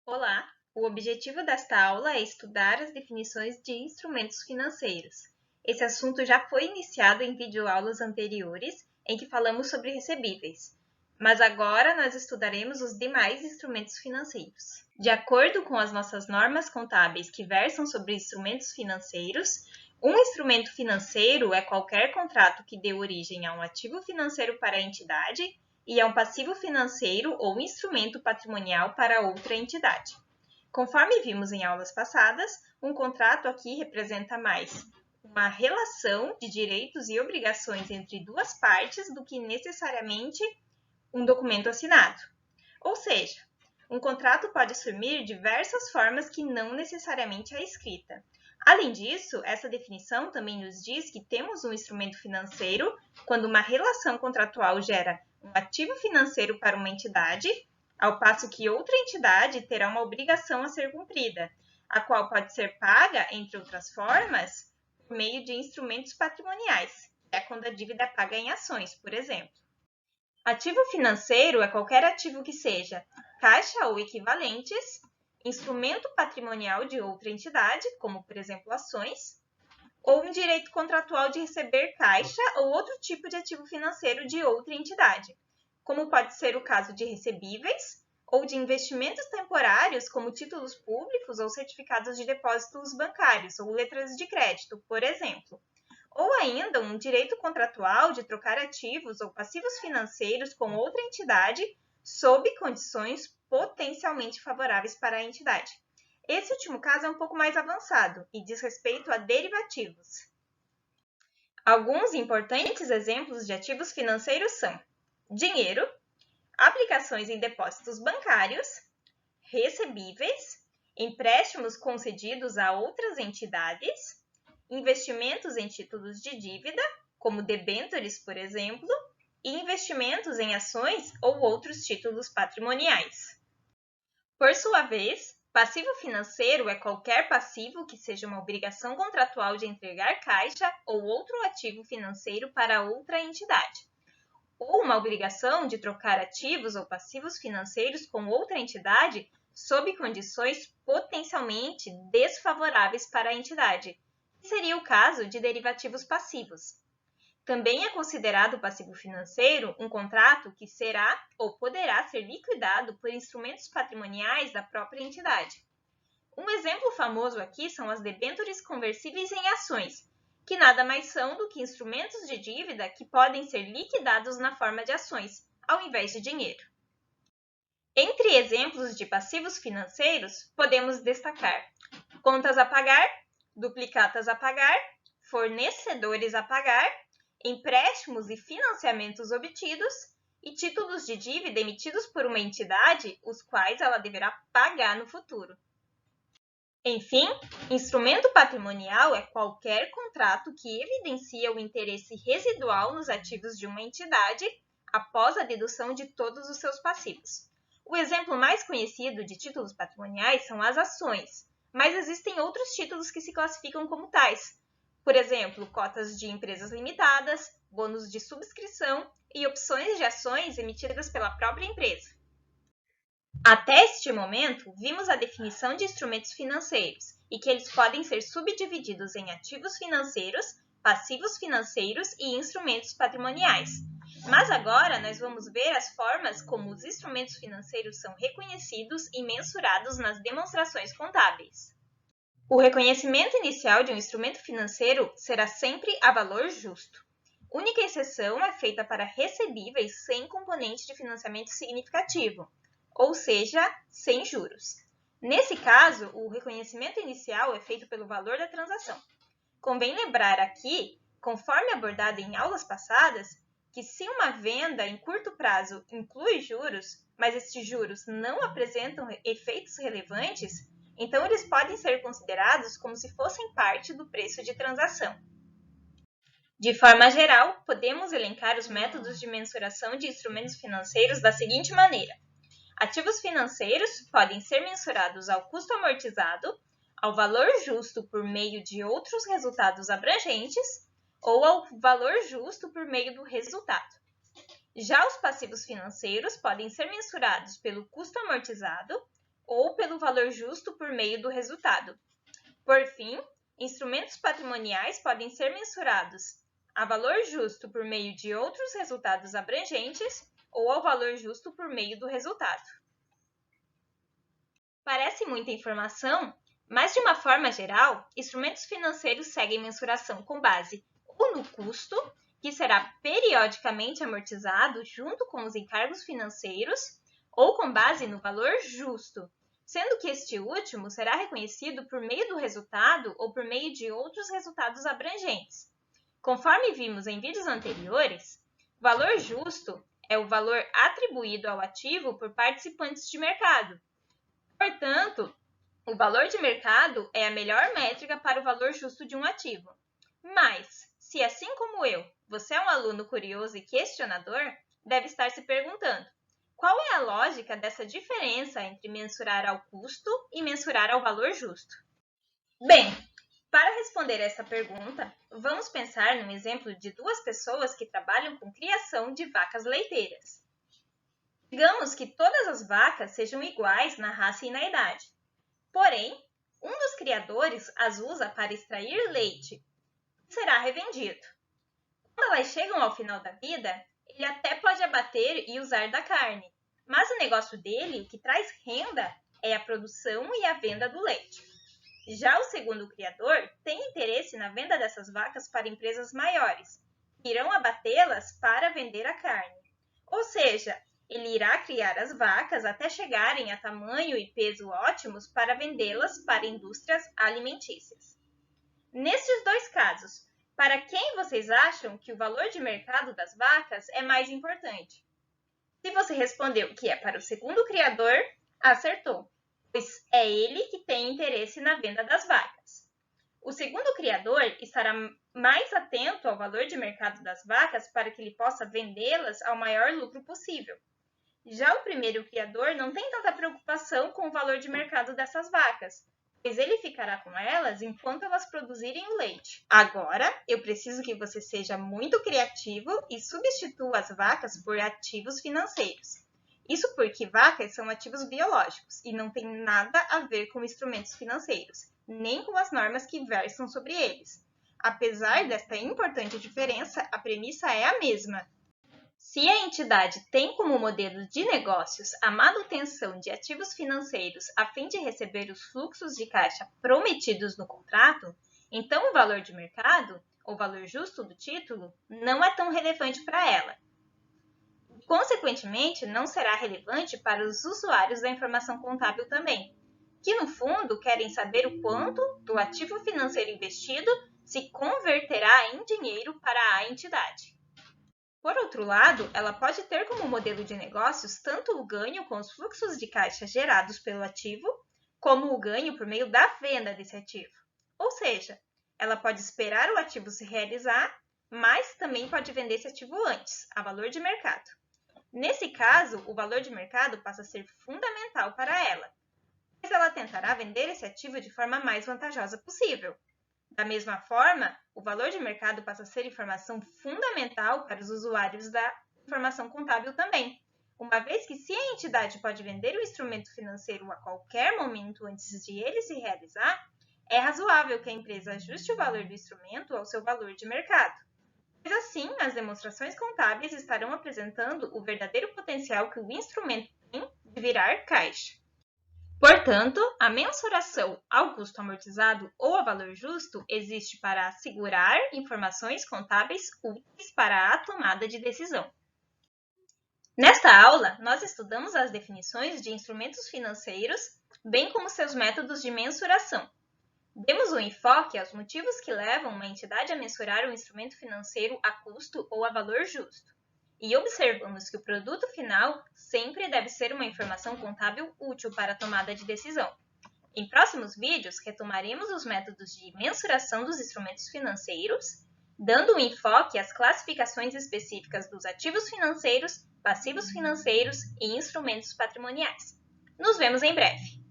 Olá! O objetivo desta aula é estudar as definições de instrumentos financeiros. Esse assunto já foi iniciado em videoaulas anteriores, em que falamos sobre recebíveis, mas agora nós estudaremos os demais instrumentos financeiros. De acordo com as nossas normas contábeis que versam sobre instrumentos financeiros, um instrumento financeiro é qualquer contrato que dê origem a um ativo financeiro para a entidade e a um passivo financeiro ou instrumento patrimonial para outra entidade. Conforme vimos em aulas passadas, um contrato aqui representa mais uma relação de direitos e obrigações entre duas partes do que necessariamente um documento assinado. Ou seja, um contrato pode assumir diversas formas que não necessariamente a escrita. Além disso, essa definição também nos diz que temos um instrumento financeiro quando uma relação contratual gera um ativo financeiro para uma entidade, ao passo que outra entidade terá uma obrigação a ser cumprida, a qual pode ser paga, entre outras formas, por meio de instrumentos patrimoniais, que é quando a dívida é paga em ações, por exemplo. Ativo financeiro é qualquer ativo que seja caixa ou equivalentes, instrumento patrimonial de outra entidade, como, por exemplo, ações, ou um direito contratual de receber caixa ou outro tipo de ativo financeiro de outra entidade, como pode ser o caso de recebíveis ou de investimentos temporários, como títulos públicos ou certificados de depósitos bancários ou letras de crédito, por exemplo. Ou ainda um direito contratual de trocar ativos ou passivos financeiros com outra entidade sob condições potencialmente favoráveis para a entidade. Esse último caso é um pouco mais avançado e diz respeito a derivativos. Alguns importantes exemplos de ativos financeiros são dinheiro, aplicações em depósitos bancários, recebíveis, empréstimos concedidos a outras entidades, investimentos em títulos de dívida, como debêntures, por exemplo, e investimentos em ações ou outros títulos patrimoniais. Por sua vez, passivo financeiro é qualquer passivo que seja uma obrigação contratual de entregar caixa ou outro ativo financeiro para outra entidade, ou uma obrigação de trocar ativos ou passivos financeiros com outra entidade sob condições potencialmente desfavoráveis para a entidade, que seria o caso de derivativos passivos. Também é considerado passivo financeiro um contrato que será ou poderá ser liquidado por instrumentos patrimoniais da própria entidade. Um exemplo famoso aqui são as debêntures conversíveis em ações, que nada mais são do que instrumentos de dívida que podem ser liquidados na forma de ações, ao invés de dinheiro. Entre exemplos de passivos financeiros, podemos destacar contas a pagar, duplicatas a pagar, fornecedores a pagar, empréstimos e financiamentos obtidos e títulos de dívida emitidos por uma entidade, os quais ela deverá pagar no futuro. Enfim, instrumento patrimonial é qualquer contrato que evidencia o interesse residual nos ativos de uma entidade após a dedução de todos os seus passivos. O exemplo mais conhecido de títulos patrimoniais são as ações, mas existem outros títulos que se classificam como tais. Por exemplo, cotas de empresas limitadas, bônus de subscrição e opções de ações emitidas pela própria empresa. Até este momento, vimos a definição de instrumentos financeiros e que eles podem ser subdivididos em ativos financeiros, passivos financeiros e instrumentos patrimoniais. Mas agora nós vamos ver as formas como os instrumentos financeiros são reconhecidos e mensurados nas demonstrações contábeis. O reconhecimento inicial de um instrumento financeiro será sempre a valor justo. Única exceção é feita para recebíveis sem componente de financiamento significativo, ou seja, sem juros. Nesse caso, o reconhecimento inicial é feito pelo valor da transação. Convém lembrar aqui, conforme abordado em aulas passadas, que se uma venda em curto prazo inclui juros, mas estes juros não apresentam efeitos relevantes, então eles podem ser considerados como se fossem parte do preço de transação. De forma geral, podemos elencar os métodos de mensuração de instrumentos financeiros da seguinte maneira. Ativos financeiros podem ser mensurados ao custo amortizado, ao valor justo por meio de outros resultados abrangentes ou ao valor justo por meio do resultado. Já os passivos financeiros podem ser mensurados pelo custo amortizado, ou pelo valor justo por meio do resultado. Por fim, instrumentos patrimoniais podem ser mensurados a valor justo por meio de outros resultados abrangentes ou ao valor justo por meio do resultado. Parece muita informação, mas de uma forma geral, instrumentos financeiros seguem mensuração com base ou no custo, que será periodicamente amortizado junto com os encargos financeiros, ou com base no valor justo, sendo que este último será reconhecido por meio do resultado ou por meio de outros resultados abrangentes. Conforme vimos em vídeos anteriores, o valor justo é o valor atribuído ao ativo por participantes de mercado. Portanto, o valor de mercado é a melhor métrica para o valor justo de um ativo. Mas, se assim como eu, você é um aluno curioso e questionador, deve estar se perguntando: qual é a lógica dessa diferença entre mensurar ao custo e mensurar ao valor justo? Bem, para responder essa pergunta, vamos pensar num exemplo de duas pessoas que trabalham com criação de vacas leiteiras. Digamos que todas as vacas sejam iguais na raça e na idade. Porém, um dos criadores as usa para extrair leite e será revendido. Quando elas chegam ao final da vida, ele até pode abater e usar da carne, mas o negócio dele, o que traz renda, é a produção e a venda do leite. Já o segundo criador tem interesse na venda dessas vacas para empresas maiores, que irão abatê-las para vender a carne. Ou seja, ele irá criar as vacas até chegarem a tamanho e peso ótimos para vendê-las para indústrias alimentícias. Nestes dois casos, para quem vocês acham que o valor de mercado das vacas é mais importante? Se você respondeu que é para o segundo criador, acertou, pois é ele que tem interesse na venda das vacas. O segundo criador estará mais atento ao valor de mercado das vacas para que ele possa vendê-las ao maior lucro possível. Já o primeiro criador não tem tanta preocupação com o valor de mercado dessas vacas, pois ele ficará com elas enquanto elas produzirem o leite. Agora, eu preciso que você seja muito criativo e substitua as vacas por ativos financeiros. Isso porque vacas são ativos biológicos e não tem nada a ver com instrumentos financeiros, nem com as normas que versam sobre eles. Apesar desta importante diferença, a premissa é a mesma. Se a entidade tem como modelo de negócios a manutenção de ativos financeiros a fim de receber os fluxos de caixa prometidos no contrato, então o valor de mercado, ou valor justo do título, não é tão relevante para ela. Consequentemente, não será relevante para os usuários da informação contábil também, que no fundo querem saber o quanto do ativo financeiro investido se converterá em dinheiro para a entidade. Por outro lado, ela pode ter como modelo de negócios tanto o ganho com os fluxos de caixa gerados pelo ativo, como o ganho por meio da venda desse ativo. Ou seja, ela pode esperar o ativo se realizar, mas também pode vender esse ativo antes, a valor de mercado. Nesse caso, o valor de mercado passa a ser fundamental para ela, pois ela tentará vender esse ativo de forma mais vantajosa possível. Da mesma forma, o valor de mercado passa a ser informação fundamental para os usuários da informação contábil também, uma vez que se a entidade pode vender o instrumento financeiro a qualquer momento antes de ele se realizar, é razoável que a empresa ajuste o valor do instrumento ao seu valor de mercado. Pois assim, as demonstrações contábeis estarão apresentando o verdadeiro potencial que o instrumento tem de virar caixa. Portanto, a mensuração ao custo amortizado ou a valor justo existe para assegurar informações contábeis úteis para a tomada de decisão. Nesta aula, nós estudamos as definições de instrumentos financeiros, bem como seus métodos de mensuração. Demos um enfoque aos motivos que levam uma entidade a mensurar um instrumento financeiro a custo ou a valor justo. E observamos que o produto final sempre deve ser uma informação contábil útil para a tomada de decisão. Em próximos vídeos, retomaremos os métodos de mensuração dos instrumentos financeiros, dando um enfoque às classificações específicas dos ativos financeiros, passivos financeiros e instrumentos patrimoniais. Nos vemos em breve!